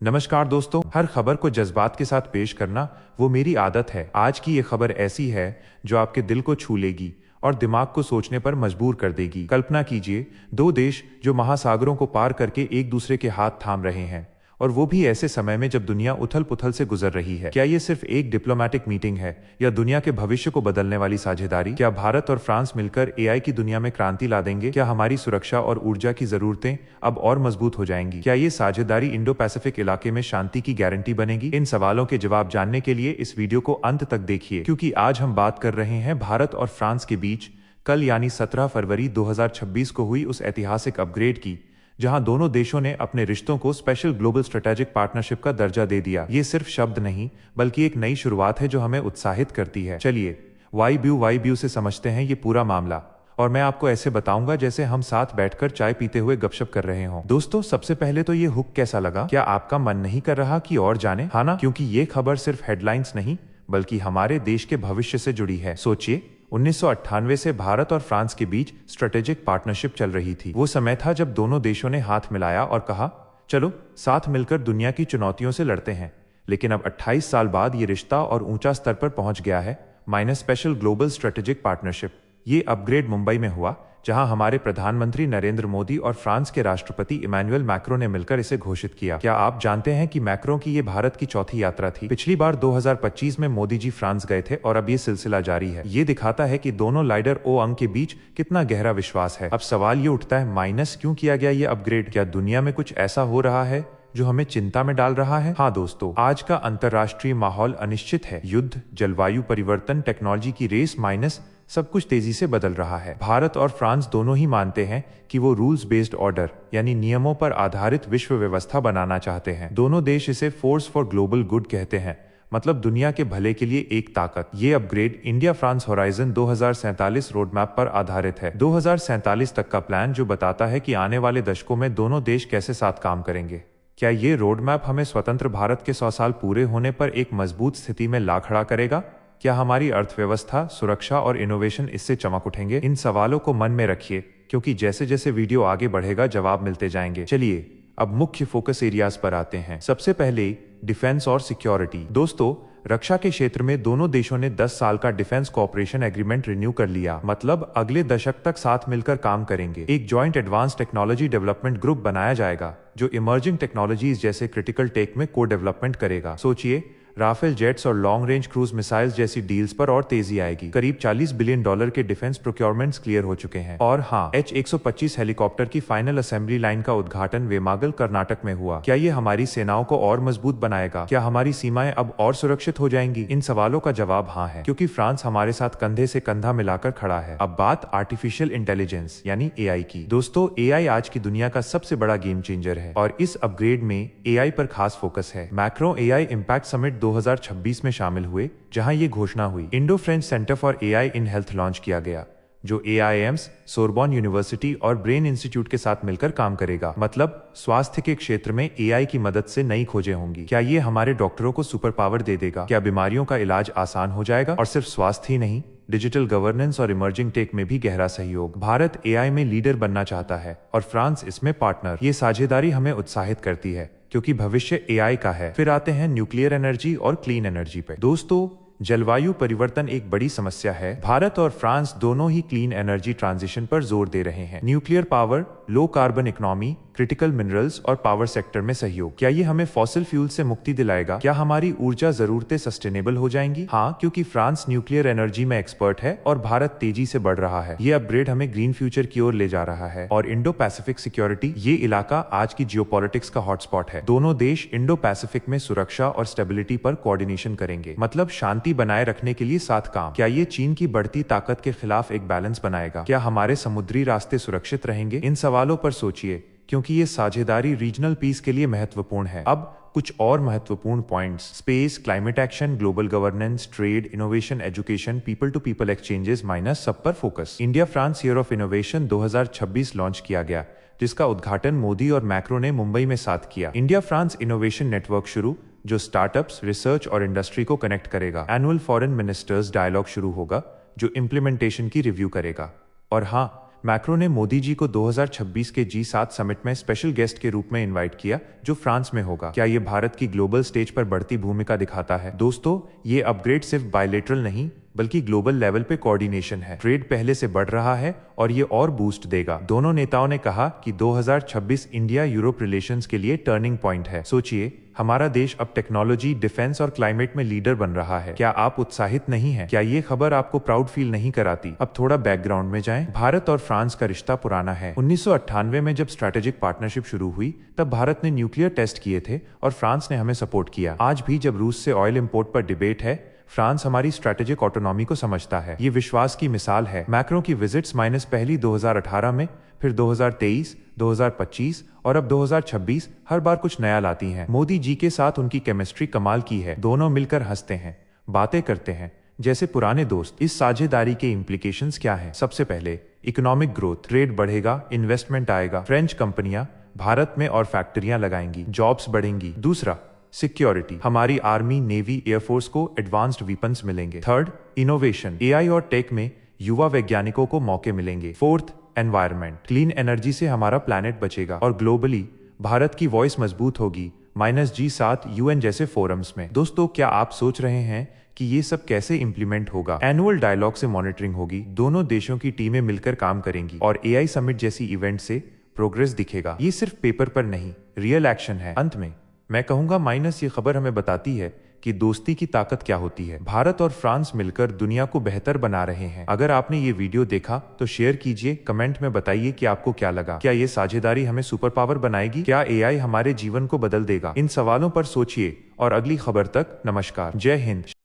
नमस्कार दोस्तों, हर खबर को जज्बात के साथ पेश करना वो मेरी आदत है। आज की ये खबर ऐसी है जो आपके दिल को छू लेगी और दिमाग को सोचने पर मजबूर कर देगी। कल्पना कीजिए, दो देश जो महासागरों को पार करके एक दूसरे के हाथ थाम रहे हैं, और वो भी ऐसे समय में जब दुनिया उथल पुथल से गुजर रही है। क्या ये सिर्फ एक डिप्लोमैटिक मीटिंग है या दुनिया के भविष्य को बदलने वाली साझेदारी? क्या भारत और फ्रांस मिलकर एआई की दुनिया में क्रांति ला देंगे? क्या हमारी सुरक्षा और ऊर्जा की जरूरतें अब और मजबूत हो जाएंगी? क्या ये साझेदारी इंडो पैसिफिक इलाके में शांति की गारंटी बनेगी? इन सवालों के जवाब जानने के लिए इस वीडियो को अंत तक देखिए, क्योंकि आज हम बात कर रहे हैं भारत और फ्रांस के बीच कल यानी 17 फरवरी 2026 को हुई उस ऐतिहासिक अपग्रेड की, जहां दोनों देशों ने अपने रिश्तों को स्पेशल ग्लोबल स्ट्रेटेजिक पार्टनरशिप का दर्जा दे दिया। ये सिर्फ शब्द नहीं, बल्कि एक नई शुरुआत है जो हमें उत्साहित करती है। चलिए वाई व्यू से समझते हैं ये पूरा मामला, और मैं आपको ऐसे बताऊंगा जैसे हम साथ बैठकर चाय पीते हुए गपशप कर रहे हों। दोस्तों, सबसे पहले तो ये हुक कैसा लगा? क्या आपका मन नहीं कर रहा कि और जाने? हाँ ना, क्योंकि ये खबर सिर्फ हेडलाइंस नहीं, बल्कि हमारे देश के भविष्य से जुड़ी है। सोचिए, 1998 से भारत और फ्रांस के बीच स्ट्रेटेजिक पार्टनरशिप चल रही थी। वो समय था जब दोनों देशों ने हाथ मिलाया और कहा, चलो साथ मिलकर दुनिया की चुनौतियों से लड़ते हैं। लेकिन अब 28 साल बाद ये रिश्ता और ऊंचा स्तर पर पहुंच गया है, minus special global strategic partnership. ये अपग्रेड मुंबई में हुआ, जहां हमारे प्रधानमंत्री नरेंद्र मोदी और फ्रांस के राष्ट्रपति इमैनुअल मैक्रों ने मिलकर इसे घोषित किया। क्या आप जानते हैं कि मैक्रों की ये भारत की चौथी यात्रा थी? पिछली बार 2025 में मोदी जी फ्रांस गए थे और अब ये सिलसिला जारी है। ये दिखाता है कि दोनों लीडर ओ अंग के बीच कितना गहरा विश्वास है। अब सवाल ये उठता है, माइनस क्यों किया गया ये अपग्रेड? क्या दुनिया में कुछ ऐसा हो रहा है जो हमें चिंता में डाल रहा है? हाँ दोस्तों, आज का अंतर्राष्ट्रीय माहौल अनिश्चित है। युद्ध, जलवायु परिवर्तन, टेक्नोलॉजी की रेस, माइनस सब कुछ तेजी से बदल रहा है। भारत और फ्रांस दोनों ही मानते हैं कि वो रूल्स बेस्ड ऑर्डर यानी नियमों पर आधारित विश्व व्यवस्था बनाना चाहते हैं। दोनों देश इसे फोर्स फॉर ग्लोबल गुड कहते हैं, मतलब दुनिया के भले के लिए एक ताकत। ये upgrade India France horizon 2047 road map पर आधारित है। 2047 तक का प्लान जो बताता है कि आने वाले दशकों में दोनों देश कैसे साथ काम करेंगे। क्या ये रोड मैप हमें स्वतंत्र भारत के 100 साल पूरे होने पर एक मजबूत स्थिति में ला खड़ा करेगा? क्या हमारी अर्थव्यवस्था, सुरक्षा और इनोवेशन इससे चमक उठेंगे? इन सवालों को मन में रखिए, क्योंकि जैसे जैसे वीडियो आगे बढ़ेगा जवाब मिलते जाएंगे। चलिए अब मुख्य फोकस एरियाज पर आते हैं। सबसे पहले डिफेंस और सिक्योरिटी। दोस्तों, रक्षा के क्षेत्र में दोनों देशों ने 10 साल का डिफेंस कोऑपरेशन एग्रीमेंट रिन्यू कर लिया, मतलब अगले दशक तक साथ मिलकर काम करेंगे। एक joint advance technology development group बनाया जाएगा जो इमर्जिंग टेक्नोलॉजीज जैसे क्रिटिकल टेक में को डेवलपमेंट करेगा। सोचिए, राफेल जेट्स और लॉन्ग रेंज क्रूज मिसाइल्स जैसी डील्स पर और तेजी आएगी। करीब $40 बिलियन के डिफेंस प्रोक्योरमेंट्स क्लियर हो चुके हैं। और हाँ, H-125 हेलीकॉप्टर की फाइनल असेंबली लाइन का उद्घाटन वेमागल, कर्नाटक में हुआ। क्या ये हमारी सेनाओं को और मजबूत बनाएगा? क्या हमारी सीमाएं अब और सुरक्षित हो जाएंगी? इन सवालों का जवाब हाँ है, क्योंकि फ्रांस हमारे साथ कंधे से कंधा मिलाकर खड़ा है। अब बात आर्टिफिशियल इंटेलिजेंस यानी एआई की। दोस्तों, एआई आज की दुनिया का सबसे बड़ा गेम चेंजर है, और इस अपग्रेड में एआई पर खास फोकस है। मैक्रो एआई इम्पैक्ट समिट 2026 में शामिल हुए, जहां ये घोषणा हुई। Indo French centre for AI in health launch किया गया, जो एआईएम्स, सोरबॉन यूनिवर्सिटी और ब्रेन इंस्टीट्यूट के साथ मिलकर काम करेगा। मतलब स्वास्थ्य के क्षेत्र में एआई की मदद से नई खोजें होंगी। क्या ये हमारे डॉक्टरों को सुपर पावर दे देगा? क्या बीमारियों का इलाज आसान हो जाएगा? और सिर्फ स्वास्थ्य ही नहीं, डिजिटल गवर्नेंस और इमर्जिंग टेक में भी गहरा सहयोग। भारत एआई में लीडर बनना चाहता है और फ्रांस इसमें पार्टनर। ये साझेदारी हमें उत्साहित करती है, क्योंकि भविष्य एआई का है। फिर आते हैं न्यूक्लियर एनर्जी और क्लीन एनर्जी पे। दोस्तों, जलवायु परिवर्तन एक बड़ी समस्या है। भारत और फ्रांस दोनों ही क्लीन एनर्जी ट्रांजिशन पर जोर दे रहे हैं। Nuclear power, low carbon economy, critical minerals और पावर सेक्टर में सहयोग। क्या ये हमें फॉसिल फ्यूल से मुक्ति दिलाएगा? क्या हमारी ऊर्जा जरूरतें सस्टेनेबल हो जाएंगी? हाँ, क्योंकि फ्रांस न्यूक्लियर एनर्जी में एक्सपर्ट है और भारत तेजी से बढ़ रहा है। ये अपग्रेड हमें ग्रीन फ्यूचर की ओर ले जा रहा है। और इंडो पैसिफिक सिक्योरिटी, ये इलाका आज की जियोपॉलिटिक्स का हॉटस्पॉट है। दोनों देश इंडो पैसिफिक में सुरक्षा और स्टेबिलिटी पर कोऑर्डिनेशन करेंगे, मतलब शांति बनाए रखने के लिए साथ काम। क्या ये चीन की बढ़ती ताकत के खिलाफ एक बैलेंस बनाएगा? क्या हमारे समुद्री रास्ते सुरक्षित रहेंगे? इन सवालों पर सोचिए, क्योंकि ये साझेदारी रीजनल पीस के लिए महत्वपूर्ण है। अब कुछ और महत्वपूर्ण points. Space, climate action, global governance, trade, innovation, education, people to people exchanges, minus सब पर focus. India France year of innovation 2026 launch किया गया, जिसका उद्घाटन मोदी और मैक्रो ने मुंबई में साथ किया। इंडिया फ्रांस इनोवेशन नेटवर्क शुरू, जो स्टार्टअप्स, रिसर्च और इंडस्ट्री को कनेक्ट करेगा। एनुअल फॉरेन मिनिस्टर्स डायलॉग शुरू होगा, जो इम्प्लीमेंटेशन की रिव्यू करेगा। और हाँ, मैक्रो ने मोदी जी को 2026 के G7 समिट में स्पेशल गेस्ट के रूप में इनवाइट किया, जो फ्रांस में होगा। क्या ये भारत की ग्लोबल स्टेज पर बढ़ती भूमिका दिखाता है? दोस्तों, ये अपग्रेड सिर्फ बायलेटरल नहीं बल्कि ग्लोबल लेवल पे कोऑर्डिनेशन है। ट्रेड पहले से बढ़ रहा है और ये और बूस्ट देगा। दोनों नेताओं ने कहा कि 2026 इंडिया यूरोप रिलेशंस के लिए टर्निंग पॉइंट है। सोचिए, हमारा देश अब टेक्नोलॉजी, डिफेंस और क्लाइमेट में लीडर बन रहा है। क्या आप उत्साहित नहीं हैं? क्या ये खबर आपको प्राउड फील नहीं कराती? अब थोड़ा बैकग्राउंड में जाएं। भारत और फ्रांस का रिश्ता पुराना है। 1998 में जब स्ट्रैटेजिक पार्टनरशिप शुरू हुई, तब भारत ने न्यूक्लियर टेस्ट किए थे और फ्रांस ने हमें सपोर्ट किया। आज भी जब रूस से ऑयल इंपोर्ट पर डिबेट है, फ्रांस हमारी स्ट्रैटेजिक ऑटोनॉमी को समझता है। ये विश्वास की मिसाल है। मैक्रो की विजिट्स माइनस पहली 2018 में, फिर 2023, 2025 और अब 2026 हर बार कुछ नया लाती हैं। मोदी जी के साथ उनकी केमिस्ट्री कमाल की है। दोनों मिलकर हंसते हैं, बातें करते हैं जैसे पुराने दोस्त। इस साझेदारी के इम्प्लीकेशंस क्या हैं? सबसे पहले इकोनॉमिक ग्रोथ, ट्रेड बढ़ेगा, इन्वेस्टमेंट आएगा, फ्रेंच कंपनियां भारत में और फैक्ट्रियां लगाएंगी, जॉब्स बढ़ेंगी। दूसरा, सिक्योरिटी, हमारी आर्मी, नेवी, एयरफोर्स को एडवांस्ड वेपन्स मिलेंगे। थर्ड, इनोवेशन, एआई और टेक में युवा वैज्ञानिकों को मौके मिलेंगे। फोर्थ, एनवायरनमेंट, क्लीन एनर्जी से हमारा प्लैनेट बचेगा। और ग्लोबली भारत की वॉइस मजबूत होगी, -G7 UN जैसे फोरम्स में। दोस्तों, क्या आप सोच रहे हैं कि ये सब कैसे इंप्लीमेंट होगा? एनुअल डायलॉग से मॉनिटरिंग होगी, दोनों देशों की टीमें मिलकर काम करेंगी और एआई समिट जैसी इवेंट से प्रोग्रेस दिखेगा। ये सिर्फ पेपर पर नहीं, रियल एक्शन है। अंत में मैं कहूंगा, ये खबर हमें बताती है कि दोस्ती की ताकत क्या होती है। भारत और फ्रांस मिलकर दुनिया को बेहतर बना रहे हैं। अगर आपने ये वीडियो देखा तो शेयर कीजिए, कमेंट में बताइए कि आपको क्या लगा। क्या ये साझेदारी हमें सुपर पावर बनाएगी? क्या एआई हमारे जीवन को बदल देगा? इन सवालों पर सोचिए और अगली खबर तक नमस्कार, जय हिंद।